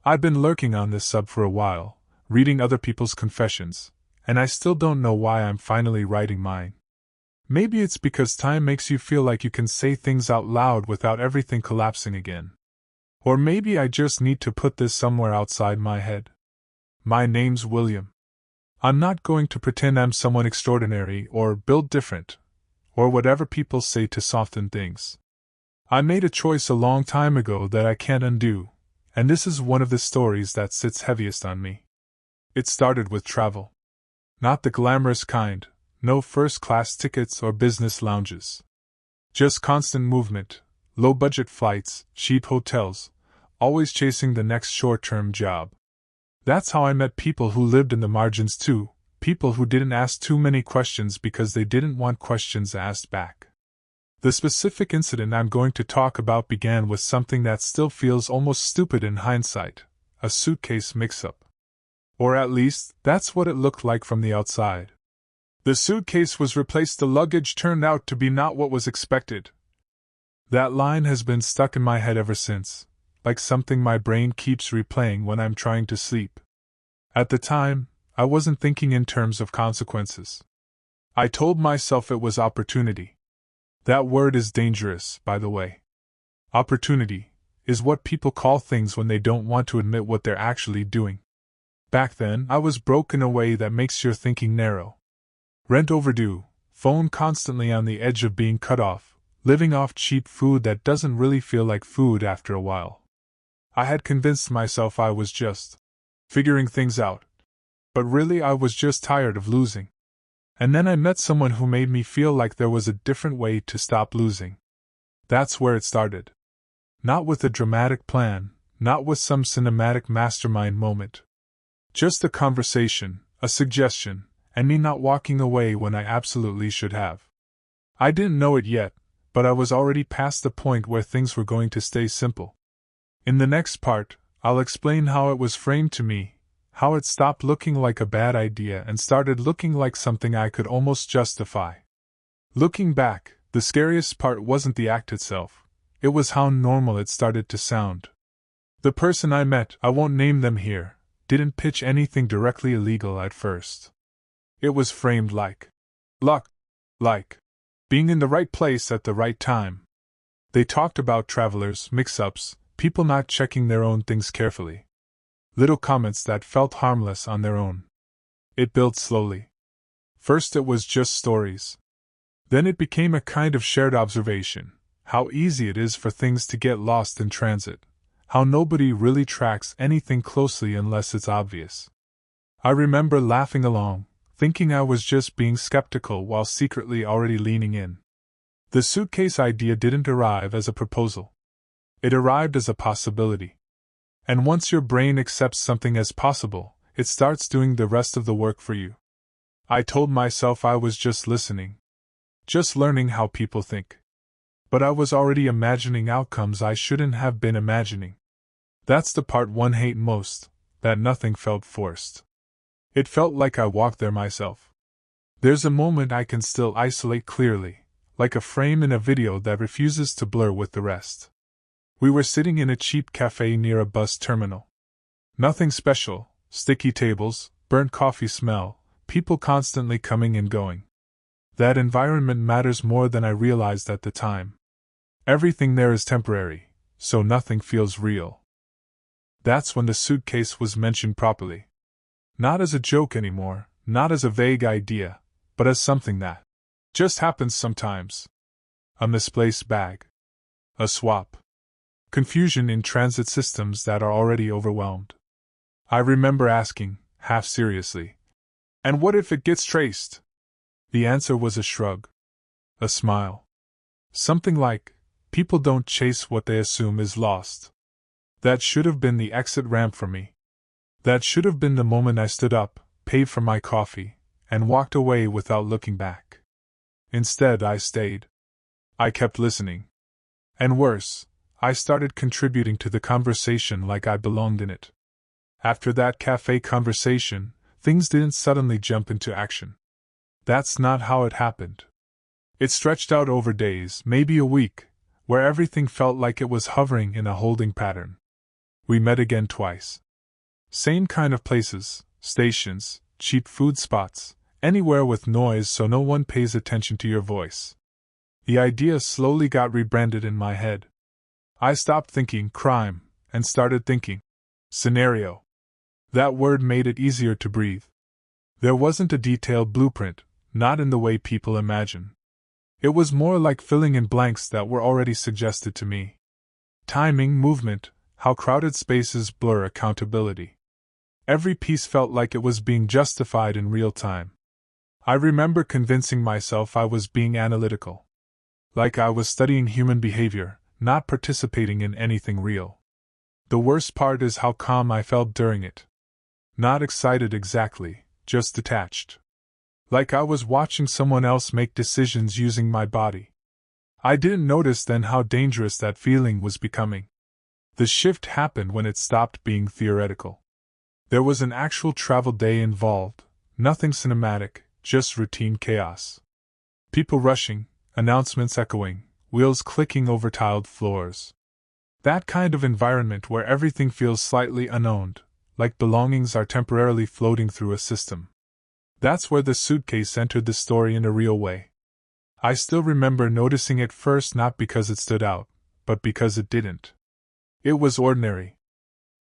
I've been lurking on this sub for a while, reading other people's confessions, and I still don't know why I'm finally writing mine. Maybe it's because time makes you feel like you can say things out loud without everything collapsing again. Or maybe I just need to put this somewhere outside my head. My name's William. I'm not going to pretend I'm someone extraordinary or built different, or whatever people say to soften things. I made a choice a long time ago that I can't undo, and this is one of the stories that sits heaviest on me. It started with travel. Not the glamorous kind, no first-class tickets or business lounges. Just constant movement, low-budget flights, cheap hotels, always chasing the next short-term job. That's how I met people who lived in the margins too, people who didn't ask too many questions because they didn't want questions asked back. The specific incident I'm going to talk about began with something that still feels almost stupid in hindsight, a suitcase mix-up. Or at least, that's what it looked like from the outside. The suitcase was replaced, the luggage turned out to be not what was expected. That line has been stuck in my head ever since, like something my brain keeps replaying when I'm trying to sleep. At the time, I wasn't thinking in terms of consequences. I told myself it was opportunity. That word is dangerous, by the way. Opportunity is what people call things when they don't want to admit what they're actually doing. Back then, I was broke in a way that makes your thinking narrow. Rent overdue, phone constantly on the edge of being cut off, living off cheap food that doesn't really feel like food after a while. I had convinced myself I was just figuring things out. But really I was just tired of losing. And then I met someone who made me feel like there was a different way to stop losing. That's where it started. Not with a dramatic plan, not with some cinematic mastermind moment. Just a conversation, a suggestion, and me not walking away when I absolutely should have. I didn't know it yet, but I was already past the point where things were going to stay simple. In the next part, I'll explain how it was framed to me, how it stopped looking like a bad idea and started looking like something I could almost justify. Looking back, the scariest part wasn't the act itself, it was how normal it started to sound. The person I met, I won't name them here, didn't pitch anything directly illegal at first. It was framed like luck, like being in the right place at the right time. They talked about travelers, mix-ups, people not checking their own things carefully. Little comments that felt harmless on their own. It built slowly. First it was just stories. Then it became a kind of shared observation, how easy it is for things to get lost in transit. How nobody really tracks anything closely unless it's obvious. I remember laughing along, thinking I was just being skeptical while secretly already leaning in. The suitcase idea didn't arrive as a proposal. It arrived as a possibility. And once your brain accepts something as possible, it starts doing the rest of the work for you. I told myself I was just listening. Just learning how people think. But I was already imagining outcomes I shouldn't have been imagining. That's the part one hates most, that nothing felt forced. It felt like I walked there myself. There's a moment I can still isolate clearly, like a frame in a video that refuses to blur with the rest. We were sitting in a cheap cafe near a bus terminal. Nothing special, sticky tables, burnt coffee smell, people constantly coming and going. That environment matters more than I realized at the time. Everything there is temporary, so nothing feels real. That's when the suitcase was mentioned properly. Not as a joke anymore, not as a vague idea, but as something that just happens sometimes. A misplaced bag. A swap. Confusion in transit systems that are already overwhelmed. I remember asking, half seriously, "And what if it gets traced?" The answer was a shrug. A smile. Something like, "People don't chase what they assume is lost." That should have been the exit ramp for me. That should have been the moment I stood up, paid for my coffee, and walked away without looking back. Instead, I stayed. I kept listening. And worse, I started contributing to the conversation like I belonged in it. After that cafe conversation, things didn't suddenly jump into action. That's not how it happened. It stretched out over days, maybe a week, where everything felt like it was hovering in a holding pattern. We met again twice. Same kind of places, stations, cheap food spots, anywhere with noise so no one pays attention to your voice. The idea slowly got rebranded in my head. I stopped thinking crime and started thinking scenario. That word made it easier to breathe. There wasn't a detailed blueprint, not in the way people imagine. It was more like filling in blanks that were already suggested to me. Timing, movement, how crowded spaces blur accountability. Every piece felt like it was being justified in real time. I remember convincing myself I was being analytical. Like I was studying human behavior, not participating in anything real. The worst part is how calm I felt during it. Not excited exactly, just detached. Like I was watching someone else make decisions using my body. I didn't notice then how dangerous that feeling was becoming. The shift happened when it stopped being theoretical. There was an actual travel day involved, nothing cinematic, just routine chaos. People rushing, announcements echoing, wheels clicking over tiled floors. That kind of environment where everything feels slightly unowned, like belongings are temporarily floating through a system. That's where the suitcase entered the story in a real way. I still remember noticing it first not because it stood out, but because it didn't. It was ordinary.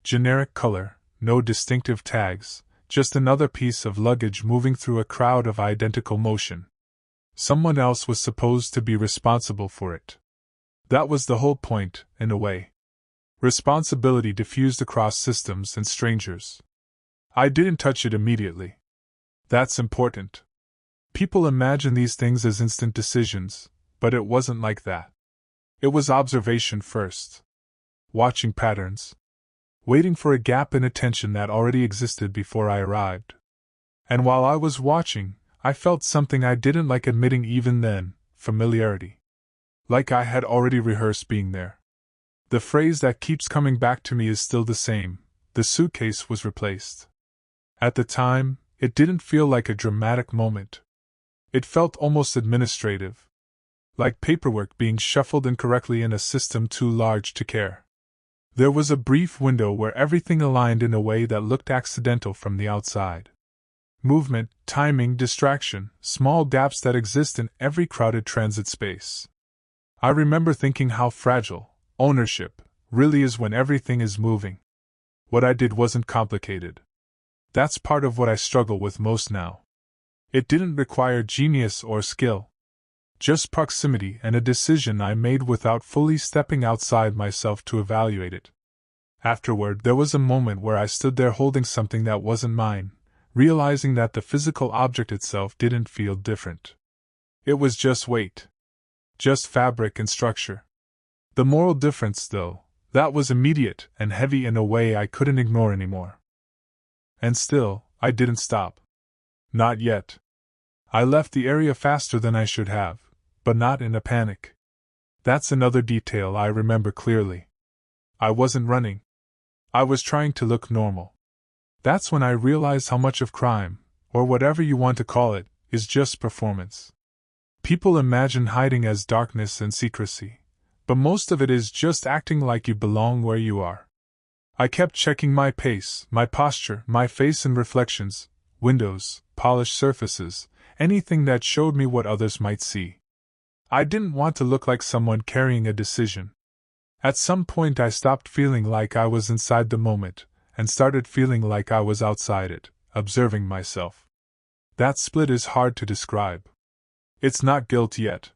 Generic color, no distinctive tags, just another piece of luggage moving through a crowd of identical motion. Someone else was supposed to be responsible for it. That was the whole point, in a way. Responsibility diffused across systems and strangers. I didn't touch it immediately. That's important. People imagine these things as instant decisions, but it wasn't like that. It was observation first. Watching patterns. Waiting for a gap in attention that already existed before I arrived. And while I was watching, I felt something I didn't like admitting even then, familiarity. Like I had already rehearsed being there. The phrase that keeps coming back to me is still the same: the suitcase was replaced. At the time, it didn't feel like a dramatic moment. It felt almost administrative. Like paperwork being shuffled incorrectly in a system too large to care. There was a brief window where everything aligned in a way that looked accidental from the outside. Movement, timing, distraction, small gaps that exist in every crowded transit space. I remember thinking how fragile ownership really is when everything is moving. What I did wasn't complicated. That's part of what I struggle with most now. It didn't require genius or skill. Just proximity and a decision I made without fully stepping outside myself to evaluate it. Afterward, there was a moment where I stood there holding something that wasn't mine, realizing that the physical object itself didn't feel different. It was just weight. Just fabric and structure. The moral difference, though, that was immediate and heavy in a way I couldn't ignore anymore. And still, I didn't stop. Not yet. I left the area faster than I should have, but not in a panic. That's another detail I remember clearly. I wasn't running. I was trying to look normal. That's when I realized how much of crime, or whatever you want to call it, is just performance. People imagine hiding as darkness and secrecy, but most of it is just acting like you belong where you are. I kept checking my pace, my posture, my face and reflections, windows, polished surfaces, anything that showed me what others might see. I didn't want to look like someone carrying a decision. At some point I stopped feeling like I was inside the moment, and started feeling like I was outside it, observing myself. That split is hard to describe. It's not guilt yet.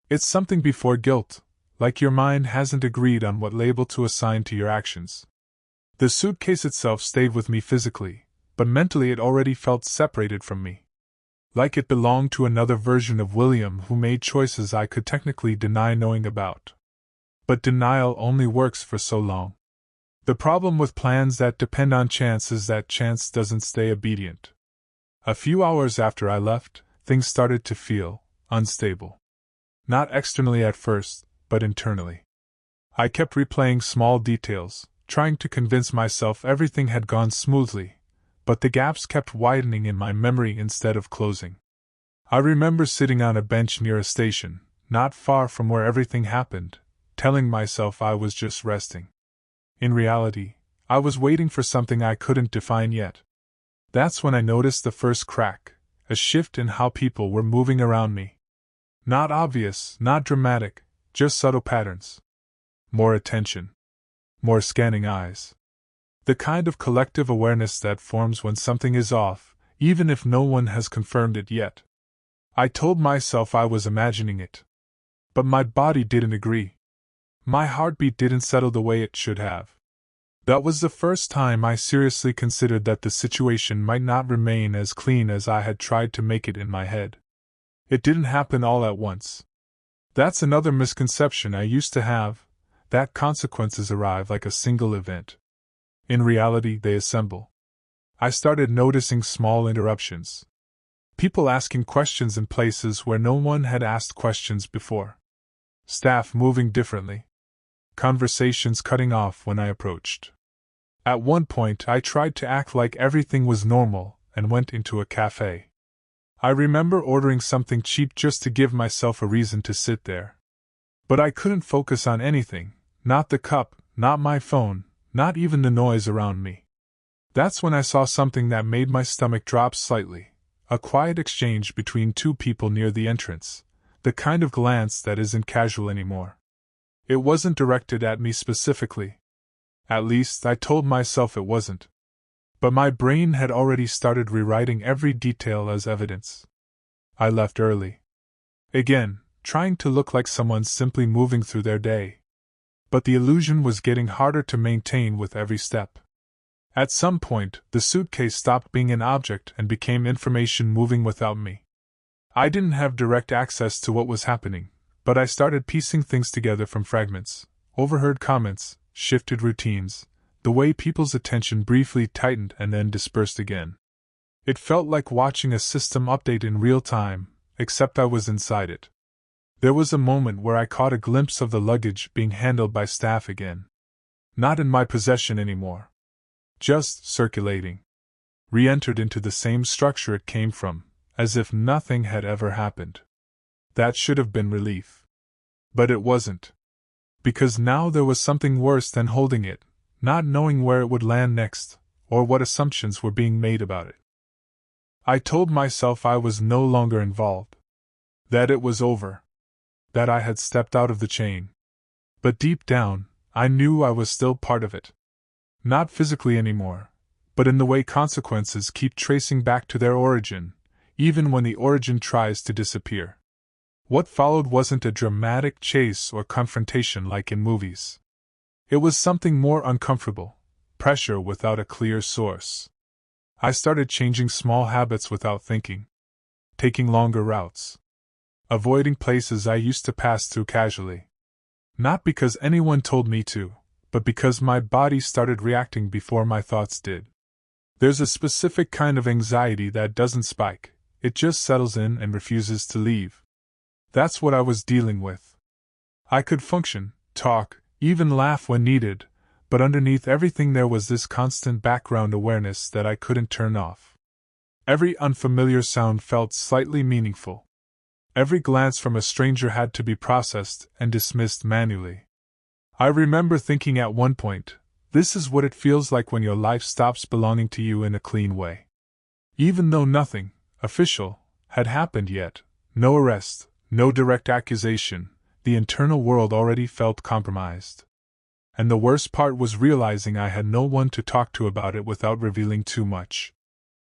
It's something before guilt, like your mind hasn't agreed on what label to assign to your actions. The suitcase itself stayed with me physically, but mentally it already felt separated from me. Like it belonged to another version of William who made choices I could technically deny knowing about. But denial only works for so long. The problem with plans that depend on chance is that chance doesn't stay obedient. A few hours after I left, things started to feel unstable. Not externally at first, but internally. I kept replaying small details, trying to convince myself everything had gone smoothly, but the gaps kept widening in my memory instead of closing. I remember sitting on a bench near a station, not far from where everything happened, telling myself I was just resting. In reality, I was waiting for something I couldn't define yet. That's when I noticed the first crack, a shift in how people were moving around me. Not obvious, not dramatic, just subtle patterns. More attention. More scanning eyes. The kind of collective awareness that forms when something is off, even if no one has confirmed it yet. I told myself I was imagining it. But my body didn't agree. My heartbeat didn't settle the way it should have. That was the first time I seriously considered that the situation might not remain as clean as I had tried to make it in my head. It didn't happen all at once. That's another misconception I used to have, that consequences arrive like a single event. In reality, they assemble. I started noticing small interruptions. People asking questions in places where no one had asked questions before. Staff moving differently. Conversations cutting off when I approached. At one point, I tried to act like everything was normal and went into a cafe. I remember ordering something cheap just to give myself a reason to sit there. But I couldn't focus on anything, not the cup, not my phone, not even the noise around me. That's when I saw something that made my stomach drop slightly, a quiet exchange between two people near the entrance, the kind of glance that isn't casual anymore. It wasn't directed at me specifically. At least, I told myself it wasn't. But my brain had already started rewriting every detail as evidence. I left early. Again, trying to look like someone simply moving through their day. But the illusion was getting harder to maintain with every step. At some point, the suitcase stopped being an object and became information moving without me. I didn't have direct access to what was happening, but I started piecing things together from fragments, overheard comments, shifted routines, the way people's attention briefly tightened and then dispersed again. It felt like watching a system update in real time, except I was inside it. There was a moment where I caught a glimpse of the luggage being handled by staff again. Not in my possession anymore. Just circulating. Re-entered into the same structure it came from, as if nothing had ever happened. That should have been relief. But it wasn't. Because now there was something worse than holding it, not knowing where it would land next, or what assumptions were being made about it. I told myself I was no longer involved. That it was over. That I had stepped out of the chain. But deep down, I knew I was still part of it. Not physically anymore, but in the way consequences keep tracing back to their origin, even when the origin tries to disappear. What followed wasn't a dramatic chase or confrontation like in movies. It was something more uncomfortable, pressure without a clear source. I started changing small habits without thinking. Taking longer routes. Avoiding places I used to pass through casually. Not because anyone told me to, but because my body started reacting before my thoughts did. There's a specific kind of anxiety that doesn't spike, it just settles in and refuses to leave. That's what I was dealing with. I could function, talk, even laugh when needed, but underneath everything there was this constant background awareness that I couldn't turn off. Every unfamiliar sound felt slightly meaningful. Every glance from a stranger had to be processed and dismissed manually. I remember thinking at one point, this is what it feels like when your life stops belonging to you in a clean way. Even though nothing official had happened yet, no arrest, no direct accusation, the internal world already felt compromised. And the worst part was realizing I had no one to talk to about it without revealing too much.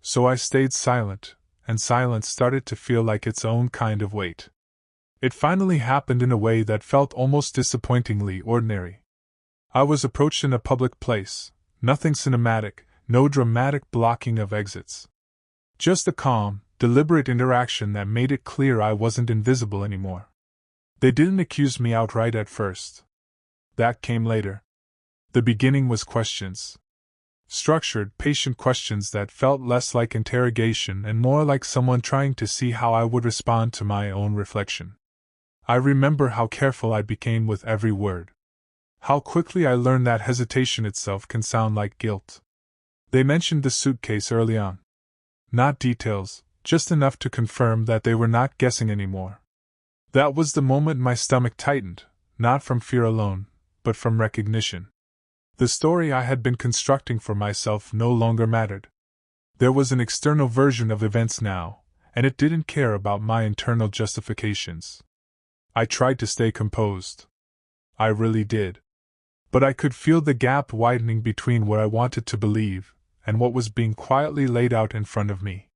So I stayed silent, and silence started to feel like its own kind of weight. It finally happened in a way that felt almost disappointingly ordinary. I was approached in a public place, nothing cinematic, no dramatic blocking of exits. Just a calm, deliberate interaction that made it clear I wasn't invisible anymore. They didn't accuse me outright at first. That came later. The beginning was questions. Structured, patient questions that felt less like interrogation and more like someone trying to see how I would respond to my own reflection. I remember how careful I became with every word. How quickly I learned that hesitation itself can sound like guilt. They mentioned the suitcase early on. Not details, just enough to confirm that they were not guessing anymore. That was the moment my stomach tightened, not from fear alone, but from recognition. The story I had been constructing for myself no longer mattered. There was an external version of events now, and it didn't care about my internal justifications. I tried to stay composed. I really did. But I could feel the gap widening between what I wanted to believe and what was being quietly laid out in front of me.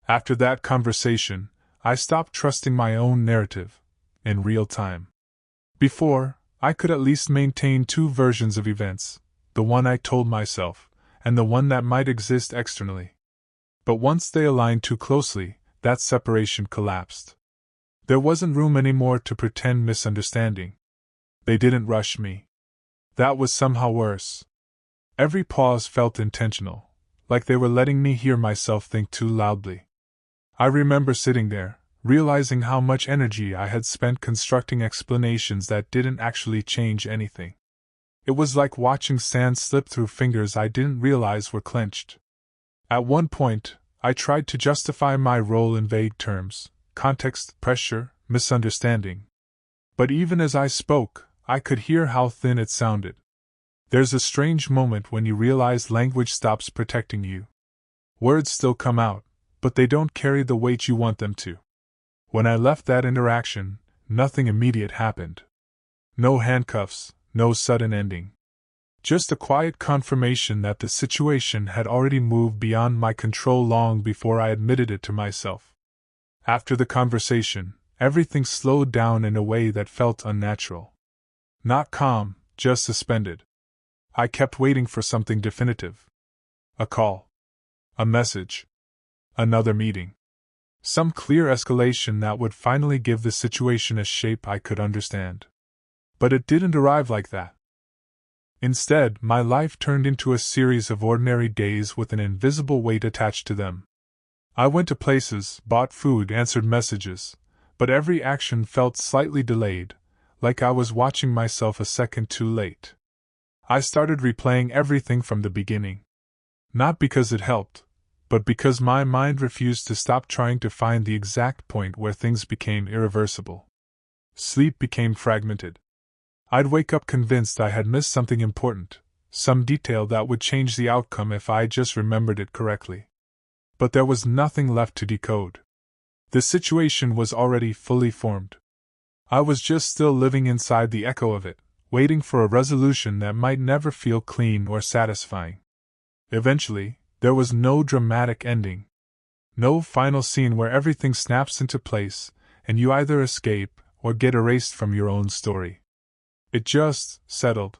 After that conversation, I stopped trusting my own narrative, in real time. Before, I could at least maintain two versions of events, the one I told myself, and the one that might exist externally. But once they aligned too closely, that separation collapsed. There wasn't room anymore to pretend misunderstanding. They didn't rush me. That was somehow worse. Every pause felt intentional, like they were letting me hear myself think too loudly. I remember sitting there, realizing how much energy I had spent constructing explanations that didn't actually change anything. It was like watching sand slip through fingers I didn't realize were clenched. At one point, I tried to justify my role in vague terms: context, pressure, misunderstanding. But even as I spoke, I could hear how thin it sounded. There's a strange moment when you realize language stops protecting you. Words still come out, but they don't carry the weight you want them to. When I left that interaction, nothing immediate happened. No handcuffs, no sudden ending. Just a quiet confirmation that the situation had already moved beyond my control long before I admitted it to myself. After the conversation, everything slowed down in a way that felt unnatural. Not calm, just suspended. I kept waiting for something definitive. A call. A message. Another meeting. Some clear escalation that would finally give the situation a shape I could understand. But it didn't arrive like that. Instead, my life turned into a series of ordinary days with an invisible weight attached to them. I went to places, bought food, answered messages, but every action felt slightly delayed, like I was watching myself a second too late. I started replaying everything from the beginning. Not because it helped, but because my mind refused to stop trying to find the exact point where things became irreversible. Sleep became fragmented. I'd wake up convinced I had missed something important, some detail that would change the outcome if I just remembered it correctly. But there was nothing left to decode. The situation was already fully formed. I was just still living inside the echo of it, waiting for a resolution that might never feel clean or satisfying. Eventually, there was no dramatic ending. No final scene where everything snaps into place, and you either escape or get erased from your own story. It just settled.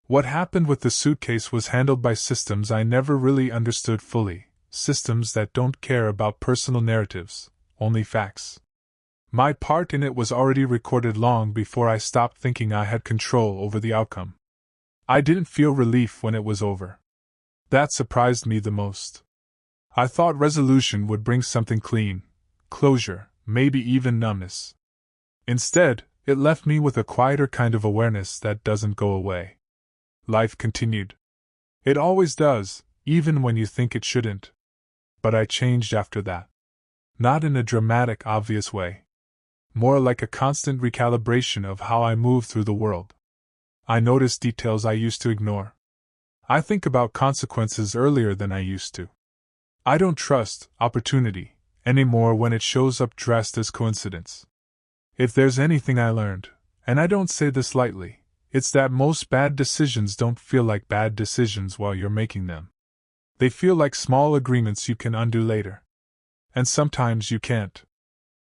What happened with the suitcase was handled by systems I never really understood fully, systems that don't care about personal narratives, only facts. My part in it was already recorded long before I stopped thinking I had control over the outcome. I didn't feel relief when it was over. That surprised me the most. I thought resolution would bring something clean, closure, maybe even numbness. Instead, it left me with a quieter kind of awareness that doesn't go away. Life continued. It always does, even when you think it shouldn't. But I changed after that. Not in a dramatic, obvious way. More like a constant recalibration of how I move through the world. I notice details I used to ignore. I think about consequences earlier than I used to. I don't trust opportunity anymore when it shows up dressed as coincidence. If there's anything I learned, and I don't say this lightly, it's that most bad decisions don't feel like bad decisions while you're making them. They feel like small agreements you can undo later. And sometimes you can't.